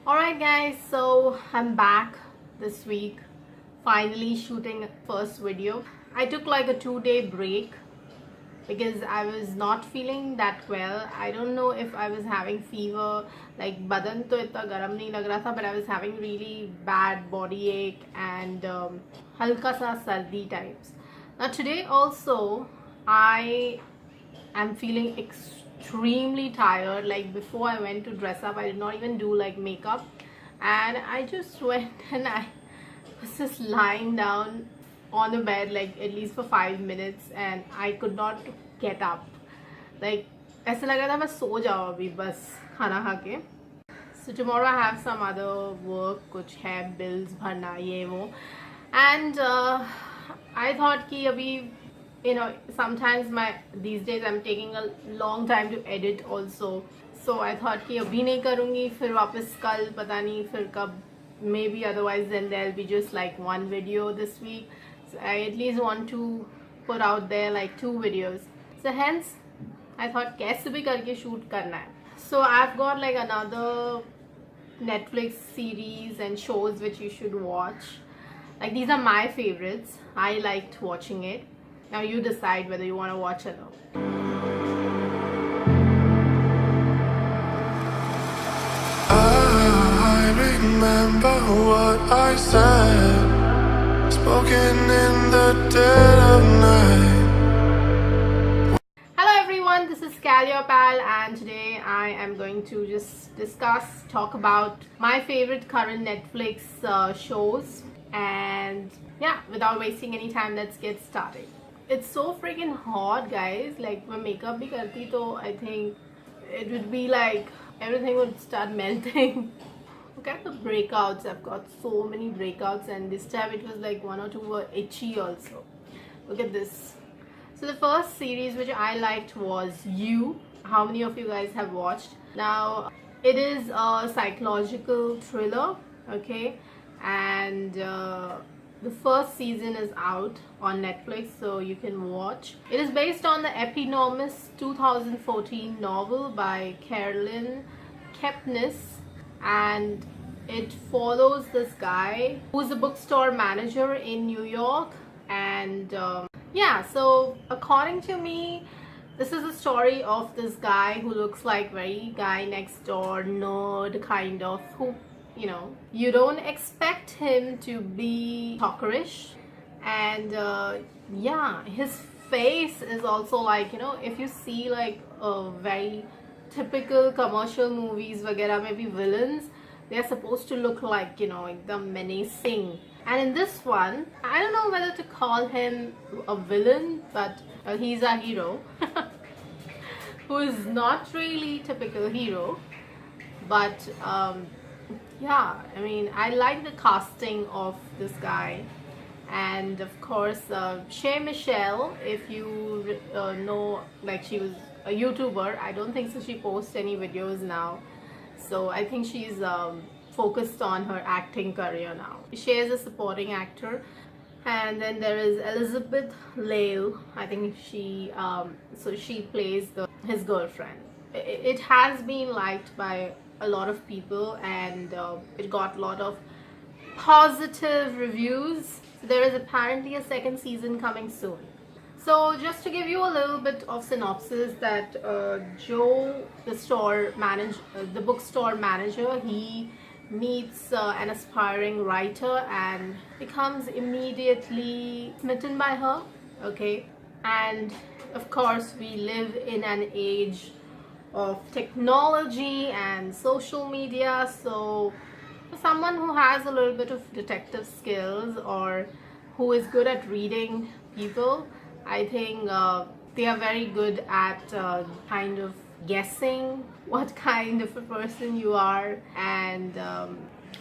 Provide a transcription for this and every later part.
Alright guys, so I'm back this week, finally shooting first video. I took like a 2-day break because I was not feeling that well. I don't know if I was having fever, like badan to itna garam nahi lag raha tha, but I was having really bad body ache and halka sa sardi types. Now today also I am feeling extremely tired. Like before I went to dress up, I did not even do like makeup, and I just went and I was just lying down on the bed like at least for 5 minutes, and I could not get up. Like ऐसा लग रहा था मैं सो जाऊँ अभी बस खाना खा के. So tomorrow I have some other work, कुछ है bills भरना ये वो, and I thought कि अभी sometimes these days I'm taking a long time to edit also. So I thought कि अभी नहीं करूँगी, फिर वापस कल पता नहीं फिर कब, maybe otherwise then there'll be just like one video this week. So I at least want to put out there like 2 videos. So hence I thought कैसे भी करके shoot करना है. So I've got like another Netflix series and shows which you should watch. Like these are my favorites. I liked watching it. Now you decide whether you want to watch it or not. I remember what I said, spoken in the dead of night. Hello everyone, this is Cal, pal, and today I am going to just talk about my favorite current Netflix shows. And yeah, without wasting any time, let's get started. It's so freaking hot, guys. Like when makeup bhi karti to I think it would be like everything would start melting. Look at the breakouts. I've got so many breakouts, and this time it was like 1 or 2 were itchy also. Look at this. So the first series which I liked was You. How many of you guys have watched? Now it is a psychological thriller, okay, and the first season is out on Netflix, so you can watch. It is based on the eponymous 2014 novel by Carolyn Kepnes, and it follows this guy who's a bookstore manager in New York. And yeah, so according to me, this is a story of this guy who looks like very guy next door nerd kind of, who you don't expect him to be talkerish. And yeah, his face is also like, if you see like a very typical commercial movies vagera, maybe villains, they're supposed to look like, the menacing. And in this one, I don't know whether to call him a villain, but he's a hero who is not really typical hero. But yeah, I mean, I like the casting of this guy. And of course, Shay Michelle, if you know, like she was a YouTuber. I don't think so she posts any videos now. So I think she's focused on her acting career now. Shay is a supporting actor. And then there is Elizabeth Lale. I think she, so she plays his girlfriend. It has been liked by a lot of people, and it got a lot of positive reviews. There is apparently a second season coming soon. So just to give you a little bit of synopsis, that Joe, the bookstore manager, he meets an aspiring writer and becomes immediately smitten by her, okay? And of course, we live in an age of technology and social media, so for someone who has a little bit of detective skills or who is good at reading people, I think they are very good at kind of guessing what kind of a person you are. And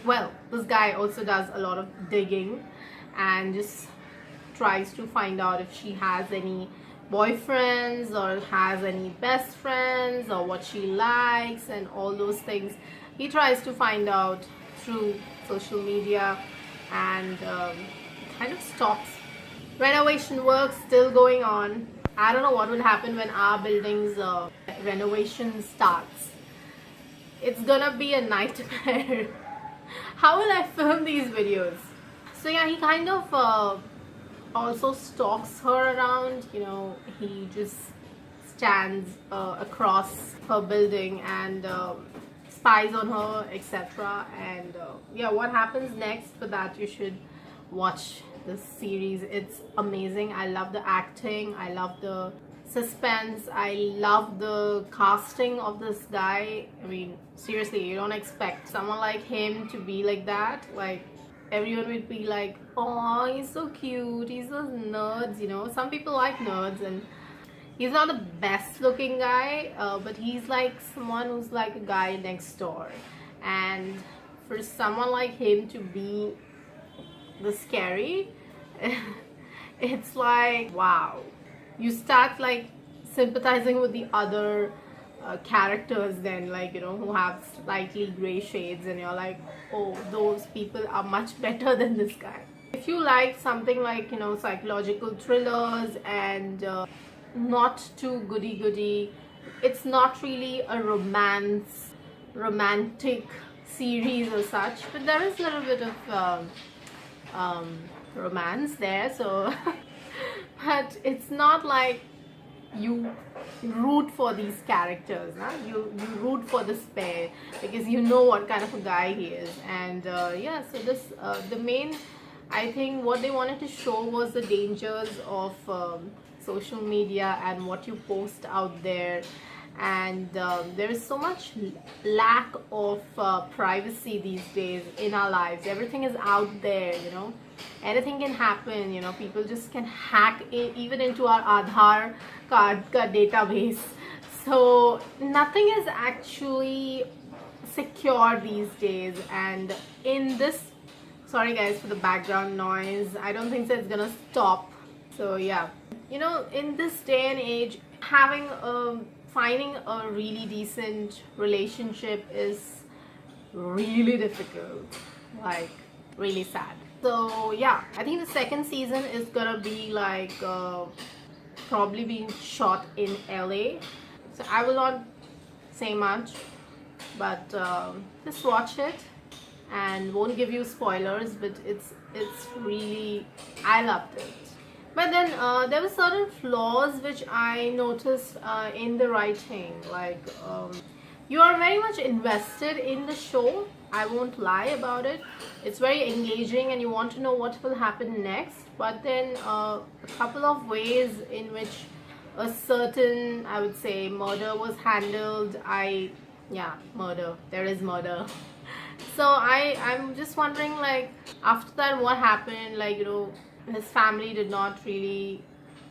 well, this guy also does a lot of digging and just tries to find out if she has any boyfriends or has any best friends or what she likes and all those things. He tries to find out through social media, and kind of stops. Renovation work still going on. I don't know what will happen when our building's renovation starts. it's gonna be a nightmare. How will I film these videos? So yeah, he kind of also stalks her around. You know, he just stands across her building and spies on her, etc. And yeah, what happens next? For that, you should watch this series. It's amazing. I love the acting, I love the suspense, I love the casting of this guy. I mean, seriously, you don't expect someone like him to be like that. Like, everyone would be like, oh, he's so cute, he's those nerds, you know. Some people like nerds, and he's not the best looking guy, but he's like someone who's like a guy next door. And for someone like him to be the scary, it's like, wow. You start like sympathizing with the other characters then, like, you know, who have slightly gray shades, and you're like, oh, those people are much better than this guy. If you like something like, you know, psychological thrillers and not too goody-goody, it's not really a romantic series or such, but there is a little bit of romance there, so but it's not like you root for these characters, huh? You root for this pair because you know what kind of a guy he is. And yeah, so this the main, I think what they wanted to show was the dangers of social media and what you post out there. And there is so much lack of privacy these days in our lives. Everything is out there, you know. Anything can happen, you know. People just can hack even into our Aadhaar card database. So nothing is actually secure these days. And in this, sorry guys for the background noise, I don't think that it's gonna stop. So yeah, you know, in this day and age, finding a really decent relationship is really difficult, like really sad. So yeah, I think the second season is gonna be like probably being shot in LA. So I will not say much, but just watch it and won't give you spoilers, but it's really, I loved it. But then there were certain flaws which I noticed in the writing. Like, you are very much invested in the show. I won't lie about it. It's very engaging and you want to know what will happen next. But then a couple of ways in which a certain, I would say, murder was handled. Yeah, murder. There is murder. So I'm just wondering, like, after that, what happened? Like, you know, his family did not really,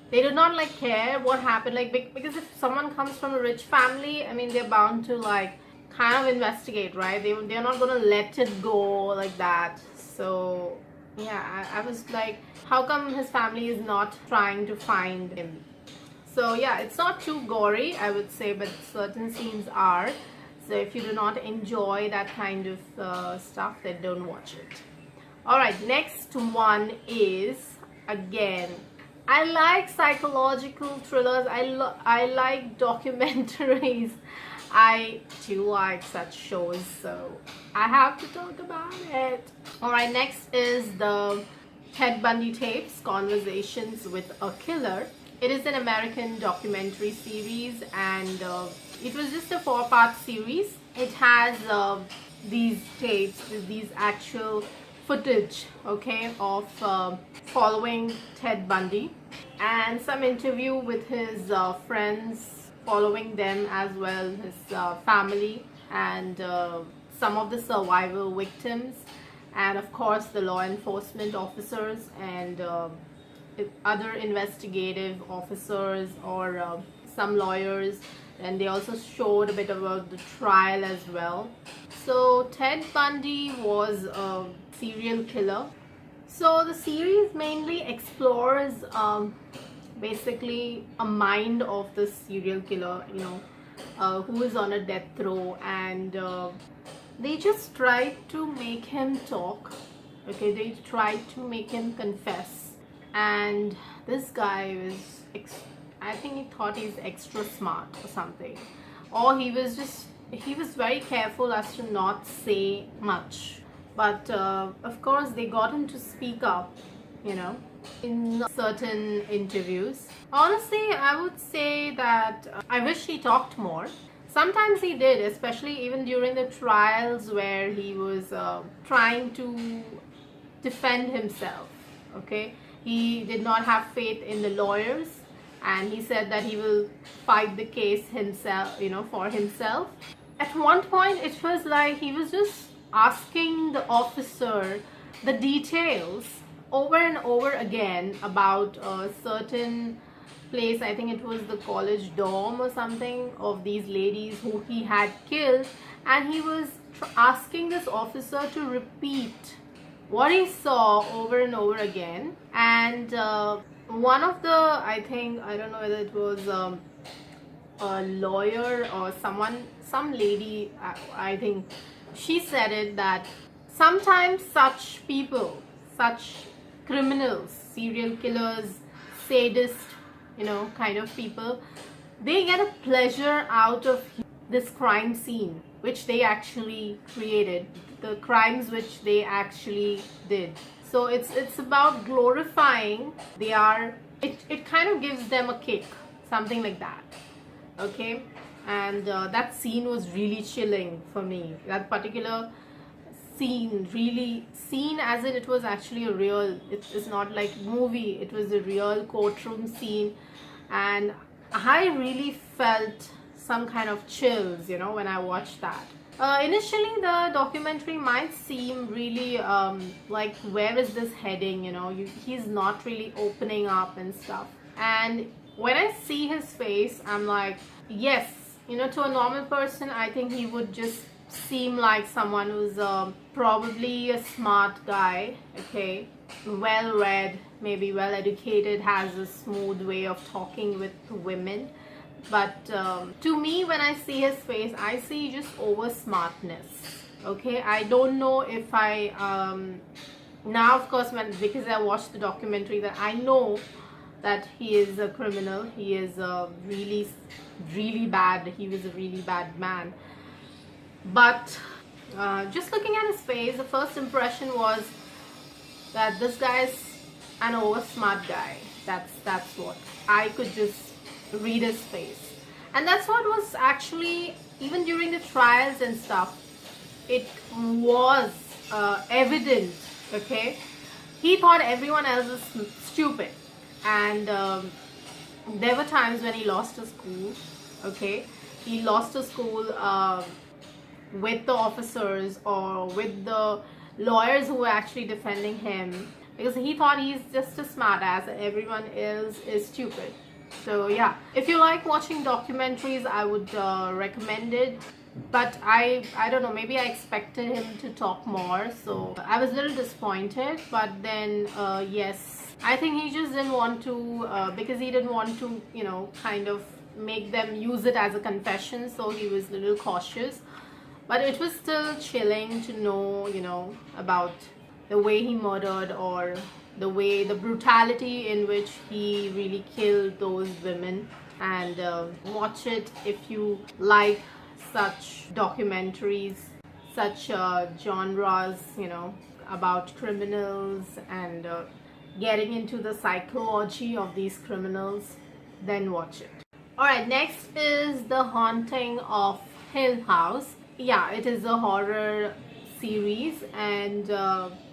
they did not like care what happened, like, because if someone comes from a rich family, I mean, they're bound to like kind of investigate, right? They're not gonna let it go like that. So yeah, I was like, how come his family is not trying to find him? So yeah, it's not too gory, I would say, but certain scenes are. So if you do not enjoy that kind of stuff, then don't watch it. Alright, next one is, again, I like psychological thrillers, I like documentaries, I do like such shows, so I have to talk about it. Alright, next is the Ted Bundy tapes, Conversations with a Killer. It is an American documentary series, and it was just a 4-part series. It has these tapes, these actual footage, okay, of following Ted Bundy, and some interview with his friends following them as well, his family, and some of the survivor victims, and of course the law enforcement officers and other investigative officers or some lawyers. And they also showed a bit about the trial as well. So Ted Bundy was a serial killer. So the series mainly explores basically a mind of the serial killer, you know, who is on a death row, and they just tried to make him talk. Okay, they tried to make him confess, and this guy was, I think he thought he's extra smart or something, or he was just he was very careful as to not say much. But of course, they got him to speak up, you know, in certain interviews. Honestly, I would say that I wish he talked more. Sometimes he did, especially even during the trials where he was trying to defend himself. Okay, he did not have faith in the lawyers, and he said that he will fight the case himself, you know, for himself. At one point, it was like he was just asking the officer the details over and over again about a certain place. I think it was the college dorm or something of these ladies who he had killed, and he was asking this officer to repeat what he saw over and over again. And one of the, I think, I don't know whether it was a lawyer or some lady, I think she said it, that sometimes such people, such criminals, serial killers, sadists, you know, kind of people, they get a pleasure out of this crime scene which they actually created, the crimes which they actually did. So it's about glorifying. It kind of gives them a kick, something like that. Okay, and that scene was really chilling for me. That particular scene, really seen as it was actually a real, it's not like movie, it was a real courtroom scene, and I really felt some kind of chills, you know, when I watched that. Initially the documentary might seem really like, where is this heading, you know, he's not really opening up and stuff. And when I see his face, I'm like, yes, you know, to a normal person, I think he would just seem like someone who's probably a smart guy, okay, well read, maybe well educated, has a smooth way of talking with women. But to me, when I see his face, I see just over smartness. Okay, I don't know if I now, of course, because I watched the documentary, that I know that he is a criminal. He is really, really bad. He was a really bad man. But just looking at his face, the first impression was that this guy is an over smart guy. That's what I could just read his face. And that's what was actually, even during the trials and stuff, it was evident. Okay, he thought everyone else is stupid, and there were times when he lost his cool. Okay, he lost his cool with the officers or with the lawyers who were actually defending him, because he thought he's just a smart ass and everyone else is stupid. So yeah, if you like watching documentaries, I would recommend it. But I don't know, maybe I expected him to talk more, so I was a little disappointed. But then yes, I think he just didn't want to because he didn't want to, you know, kind of make them use it as a confession, so he was a little cautious. But it was still chilling to know, you know, about the way he murdered, or the brutality in which he really killed those women. And watch it if you like such documentaries, such genres, you know, about criminals and getting into the psychology of these criminals, then watch it. Alright, next is The Haunting of Hill House. Yeah, it is a horror series, and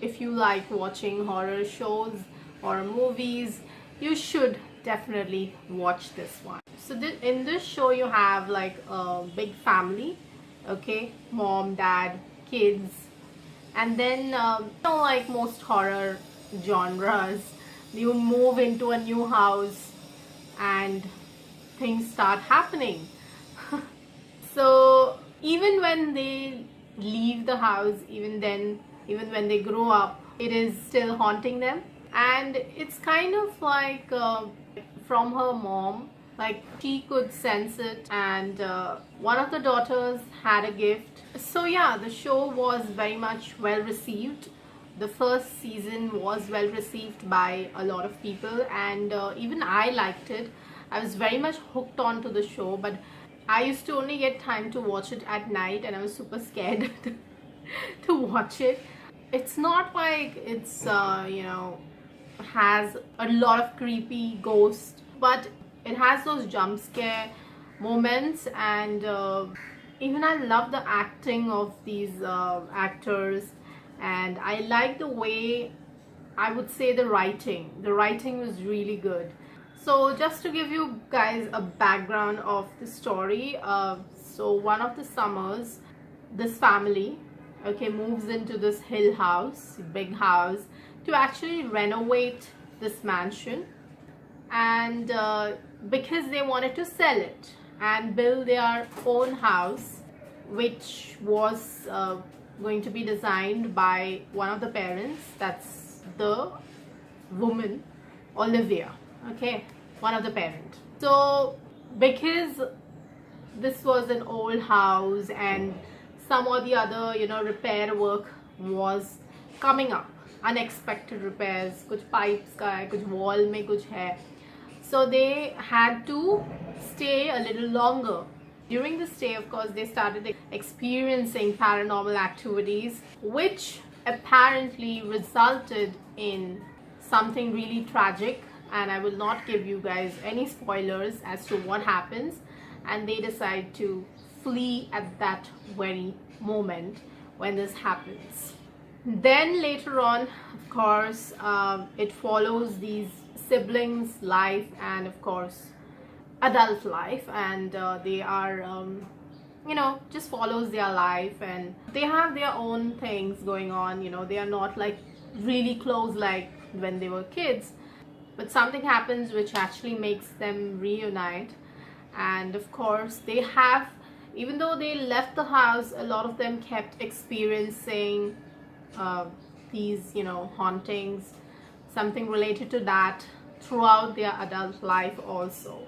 if you like watching horror shows or movies, you should definitely watch this one. So in this show you have like a big family, okay, mom, dad, kids, and then you know, like most horror genres, you move into a new house and things start happening. So even when they leave the house, even when they grow up, it is still haunting them. And it's kind of like from her mom, like she could sense it, and one of the daughters had a gift. So yeah, the show was very much well received. The first season was well received by a lot of people, and even I liked it. I was very much hooked on to the show. But I used to only get time to watch it at night, and I was super scared to watch it. It's not like it's has a lot of creepy ghosts, but it has those jump scare moments, and even I love the acting of these actors, and I like the way, I would say, the writing was really good. So just to give you guys a background of the story, so one of the summers, this family, okay, moves into this hill house, big house, to actually renovate this mansion, and because they wanted to sell it and build their own house, which was going to be designed by one of the parents, that's the woman Olivia, okay, one of the parents. So because this was an old house and some or the other repair work was coming up, unexpected repairs, कुछ pipes का है, कुछ wall में कुछ है, so they had to stay a little longer. During the stay, of course, they started experiencing paranormal activities, which apparently resulted in something really tragic, and I will not give you guys any spoilers as to what happens. And they decide to flee at that very moment when this happens. Then later on, of course, it follows these siblings' life and of course adult life, and they are just follows their life, and they have their own things going on. They are not like really close like when they were kids, but something happens which actually makes them reunite. And of course they have, even though they left the house, a lot of them kept experiencing these hauntings, something related to that throughout their adult life also.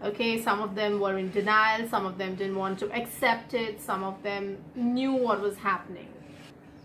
Okay, some of them were in denial, some of them didn't want to accept it, some of them knew what was happening.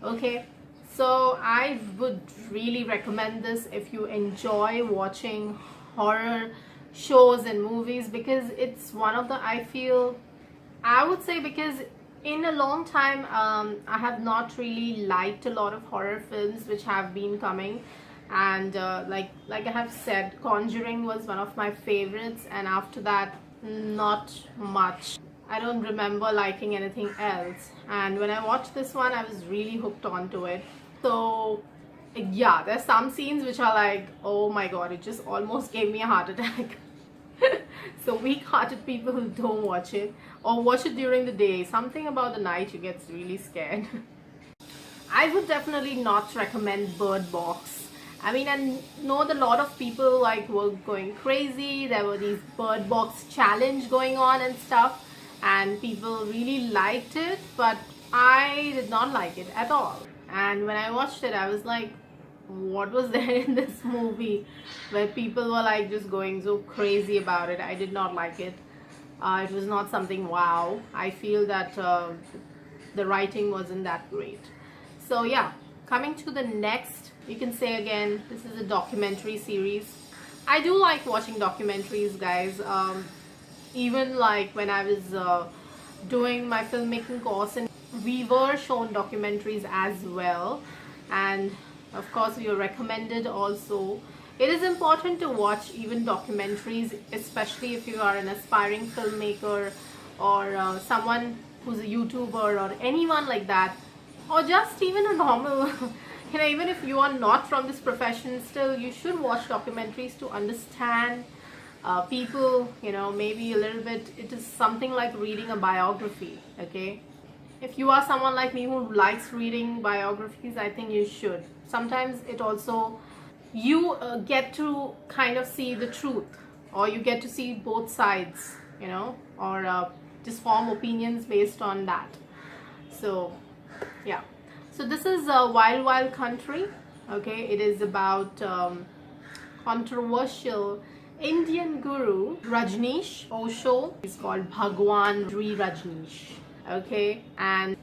Okay, so I would really recommend this if you enjoy watching horror shows and movies, because it's one of the, I would say, because in a long time I have not really liked a lot of horror films which have been coming, and like I have said, Conjuring was one of my favorites, and after that not much. I don't remember liking anything else, and when I watched this one I was really hooked onto it. So yeah, there's some scenes which are like, oh my god, it just almost gave me a heart attack. So weak-hearted people who don't watch it, or watch it during the day, something about the night you get really scared. I would definitely not recommend Bird Box. I mean, I know that a lot of people were going crazy. There were these Bird Box challenge going on and stuff, and people really liked it, but I did not like it at all. And when I watched it, I was like, what was there in this movie where people were just going so crazy about it? I did not like it. It was not something wow. I feel that the writing wasn't that great. So yeah, coming to the next, you can say again, this is a documentary series. I do like watching documentaries, guys. Even when I was doing my filmmaking course, and we were shown documentaries as well, and of course we were recommended also. It is important to watch even documentaries, especially if you are an aspiring filmmaker, or someone who's a YouTuber, or anyone like that, or just even a normal even if you are not from this profession, still you should watch documentaries to understand people, maybe a little bit. It is something like reading a biography. Okay, if you are someone like me who likes reading biographies, I think you should. Sometimes it also, you get to kind of see the truth, or you get to see both sides, or just form opinions based on that. So yeah, so this is a Wild Wild Country. Okay, it is about controversial Indian guru Rajneesh Osho. He's called Bhagwan Sri Rajneesh. Okay, and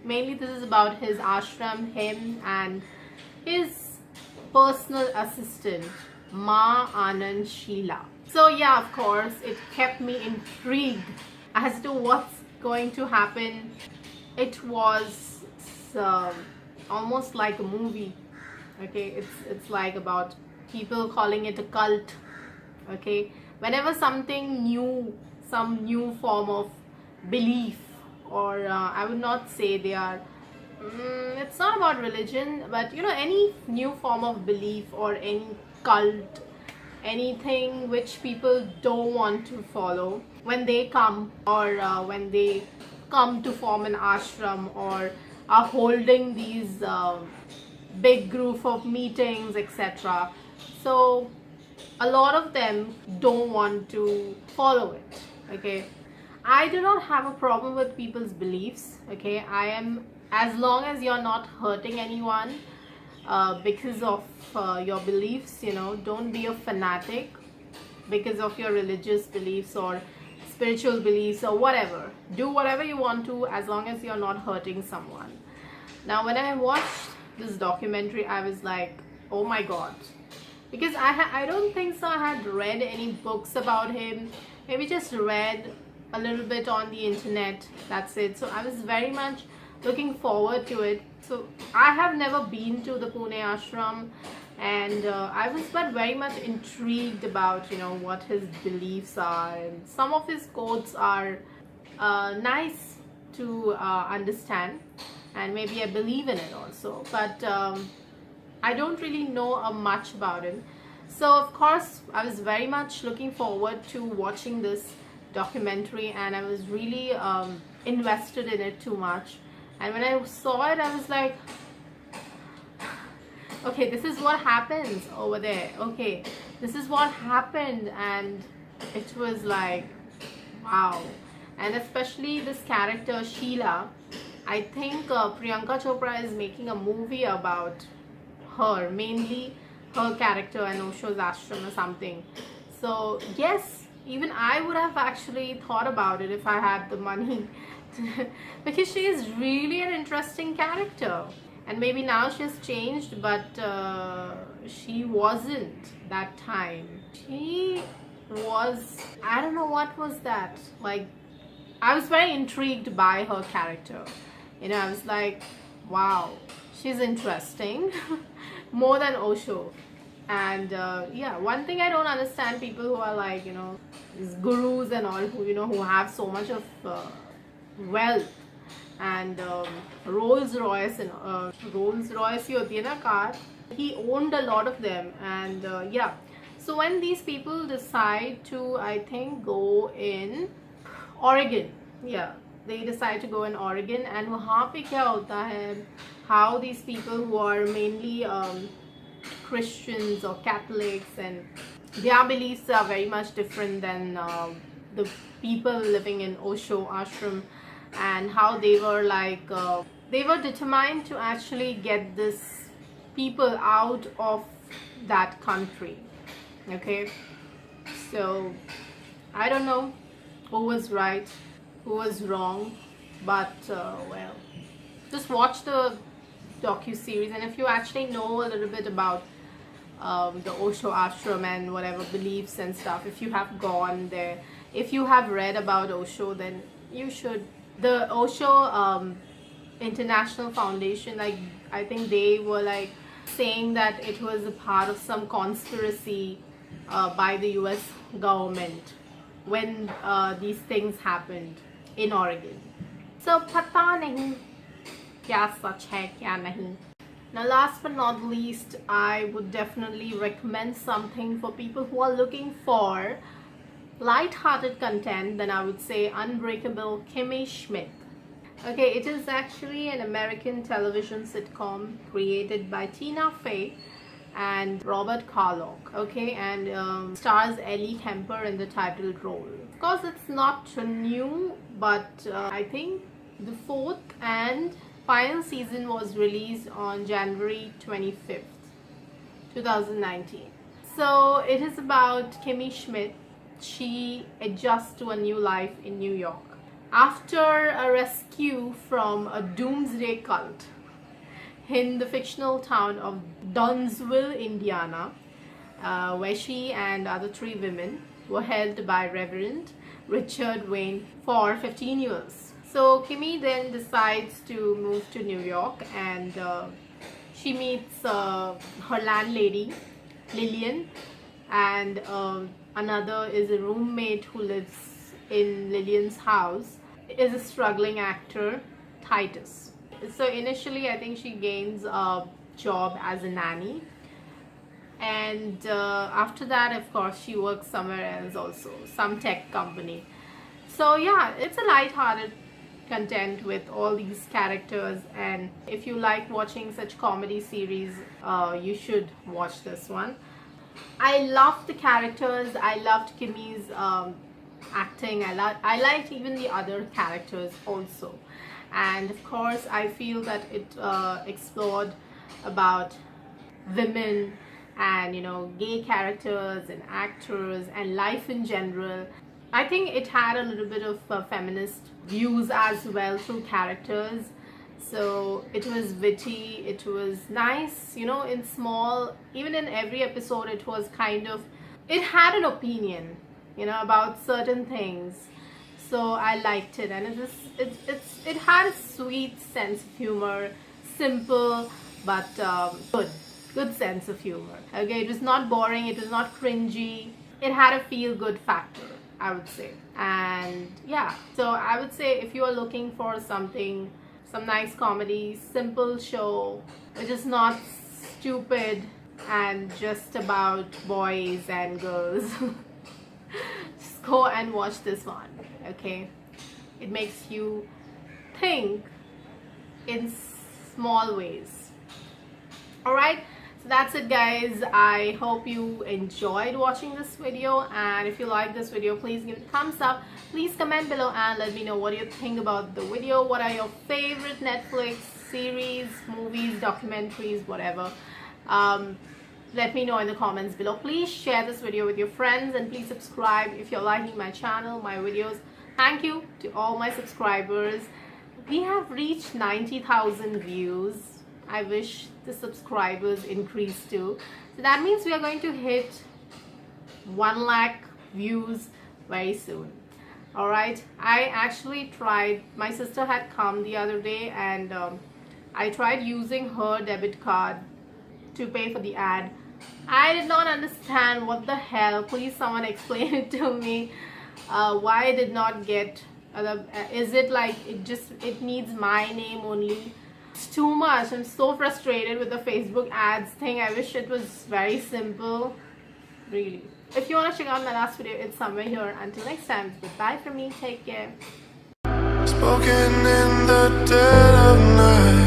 mainly this is about his ashram, him and his personal assistant Ma Anand Sheila. So yeah, of course it kept me intrigued as to what's going to happen. It was um, almost like a movie. Okay, it's like about people calling it a cult. Okay, whenever something new, some new form of belief, or I would not say they are, it's not about religion, but any new form of belief or any cult, anything which people don't want to follow, when they come, or when they come to form an ashram, or are holding these big group of meetings, etc. So a lot of them don't want to follow it. Okay, I do not have a problem with people's beliefs. Okay, I am, as long as you're not hurting anyone because of your beliefs. Don't be a fanatic because of your religious beliefs or spiritual beliefs or whatever. Do whatever you want to, as long as you're not hurting someone. Now, when I watched this documentary, I was like, oh my god, because I don't think so I had read any books about him. Maybe just read a little bit on the internet, that's it. So I was very much looking forward to it. So I have never been to the Pune ashram, and I was but very much intrigued about what his beliefs are, and some of his quotes are nice to understand, and maybe I believe in it also, but I don't really know much about him. So of course I was very much looking forward to watching this documentary, and I was really invested in it too much. And when I saw it, I was like, okay, this is what happens over there. Okay, this is what happened. And it was like, wow. And especially this character Sheila, I think Priyanka Chopra is making a movie about her, mainly her character and Osho's ashram or something. So yes, even I would have actually thought about it if I had the money because she is really an interesting character. And maybe now she has changed, but she wasn't that time. She was, I don't know what was that. Like, I was very intrigued by her character. I was like, wow, she's interesting. More than Osho. And yeah, one thing I don't understand, people who are like, these gurus and all, who have so much of wealth and Rolls Royce, and Rolls Royce ही होती है ना car, he owned a lot of them. And yeah, so when these people decide to, I think, go in Oregon, yeah, they decide to go in Oregon, and वहाँ पे क्या होता है, how these people who are mainly Christians or Catholics, and their beliefs are very much different than the people living in Osho ashram, and how they were like they were determined to actually get this people out of that country. Okay, so I don't know who was right, who was wrong, but well, just watch the docu-series, and if you actually know a little bit about the Osho ashram and whatever beliefs and stuff, if you have gone there, if you have read about Osho, then you should. The Osho International Foundation, like, I think they were like saying that it was a part of some conspiracy by the US government when these things happened in Oregon. So pata nahi kya sach hai kya nahi. Now, last but not least, I would definitely recommend something for people who are looking for light-hearted content. Then I would say Unbreakable Kimmy Schmidt. Okay, it is actually an American television sitcom created by Tina Fey and Robert Carlock. Okay, and stars Ellie Kemper in the title role. Of course, it's not new, but I think the fourth and final season was released on January 25th, 2019. So it is about Kimmy Schmidt. She adjusts to a new life in New York after a rescue from a doomsday cult in the fictional town of Dunnsville, Indiana, where she and other 3 women were held by Reverend Richard Wayne for 15 years. So Kimmy then decides to move to New York, and she meets her landlady, Lillian, and another is a roommate who lives in Lillian's house, is a struggling actor, Titus. So initially I think she gains a job as a nanny, and after that, of course, she works somewhere else also, some tech company. So yeah, it's a light-hearted content with all these characters, and if you like watching such comedy series, you should watch this one. I loved the characters. I loved Kimmy's acting. I liked even the other characters also, and of course I feel that it explored about women and, you know, gay characters and actors and life in general. I think it had a little bit of feminist views as well through characters. So it was witty, it was nice, you know, in small, even in every episode it was kind of, it had an opinion, you know, about certain things. So I liked it, and it had a sweet sense of humor, simple but good sense of humor. Okay, it was not boring, it was not cringy, it had a feel-good factor, I would say. And yeah, so I would say if you are looking for something, some nice comedy, simple show which is not stupid and just about boys and girls, just go and watch this one. Okay, it makes you think in small ways. All right, so that's it, guys. I hope you enjoyed watching this video, and if you like this video, please give it a thumbs up. Please comment below and let me know what you think about the video. What are your favorite Netflix series, movies, documentaries, whatever. Let me know in the comments below. Please share this video with your friends, and please subscribe if you're liking my channel, my videos. Thank you to all my subscribers. We have reached 90,000 views. I wish the subscribers increase too. So that means we are going to hit 1 lakh views very soon. Alright, I actually tried, my sister had come the other day, and I tried using her debit card to pay for the ad. I did not understand what the hell. Please someone explain it to me. Why I did not get, is it like it needs my name only? It's too much. I'm so frustrated with the Facebook ads thing. I wish it was very simple, really. If you want to check out my last video, it's somewhere here. Until next time, goodbye from me. Take care. Spoken in the dead of night.